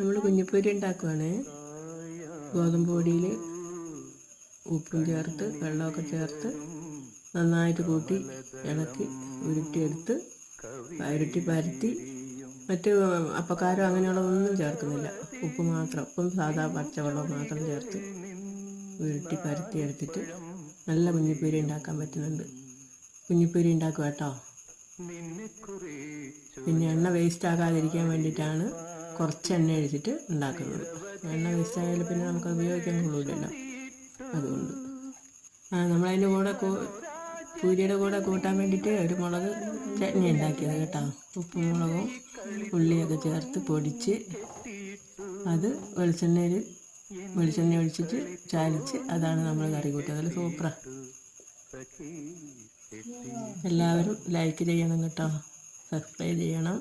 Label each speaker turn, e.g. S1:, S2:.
S1: നമ്മൾ കുഞ്ഞിപ്പൊരി ഉണ്ടാക്കുവാണ്. ഗോതമ്പ് പൊടിയിൽ ഉപ്പും ചേർത്ത് വെള്ളമൊക്കെ ചേർത്ത് നന്നായിട്ട് കൂട്ടി ഇളക്കി ഉരുട്ടിയെടുത്ത് ഉരുട്ടി പരത്തി മറ്റ് അപ്പക്കാരം അങ്ങനെയുള്ളതൊന്നും ചേർക്കുന്നില്ല. ഉപ്പ് മാത്രം, ഉപ്പും സാധാ പച്ചവെള്ളം മാത്രം ചേർത്ത് ഉരുട്ടി പരത്തി എടുത്തിട്ട് നല്ല കുഞ്ഞിപ്പൊരി ഉണ്ടാക്കാൻ പറ്റുന്നുണ്ട്. കുഞ്ഞിപ്പൊരി ഉണ്ടാക്കുക കേട്ടോ. പിന്നെ എണ്ണ വേസ്റ്റ് ആകാതിരിക്കാൻ വേണ്ടിയിട്ടാണ് കുറച്ച് എണ്ണ ഒഴിച്ചിട്ട് ഉണ്ടാക്കുന്നത്. എണ്ണ വേസ്റ്റ് ആയാലും പിന്നെ നമുക്ക് ഉപയോഗിക്കാൻ കൊള്ളില്ലല്ലോ. അതുകൊണ്ട് നമ്മളതിൻ്റെ കൂടെ പൂരിയുടെ കൂടെ കൂട്ടാൻ വേണ്ടിയിട്ട് ഒരു മുളക് ചട്നി ഉണ്ടാക്കിയത് കേട്ടോ. ഉപ്പും മുളകും ഉള്ളിയൊക്കെ ചേർത്ത് പൊടിച്ച് അത് വെളിച്ചെണ്ണ ഒഴിച്ചിട്ട് ചാലിച്ച് അതാണ് നമ്മൾ കറി കൂട്ടുക. അതിൽ സൂപ്പറാ. എല്ലാവരും ലൈക്ക് ചെയ്യണം കേട്ടോ, സബ്സ്ക്രൈബ് ചെയ്യണം.